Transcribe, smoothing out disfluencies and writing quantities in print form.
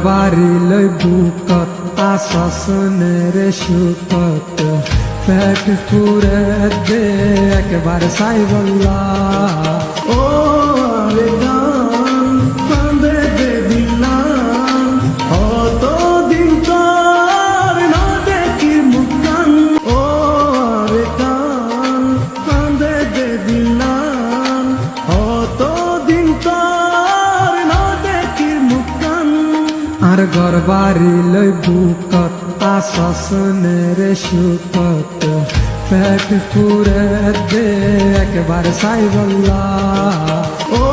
বাড়ি লই বুকত আশাসনের সুখত পেট পুরে দে একবার সাই বল্লা ও রে গান কান্দে দে দিলাম অত দিন তোর না দেখি মুখান ও রে গান কান্দে দে দিলাম অত দিন তোর না দেখি মুখান আর ঘর বাড়ি লই বুকত আশাসনের সুখত পেট পুরে দে একবার সাই বল্লা ও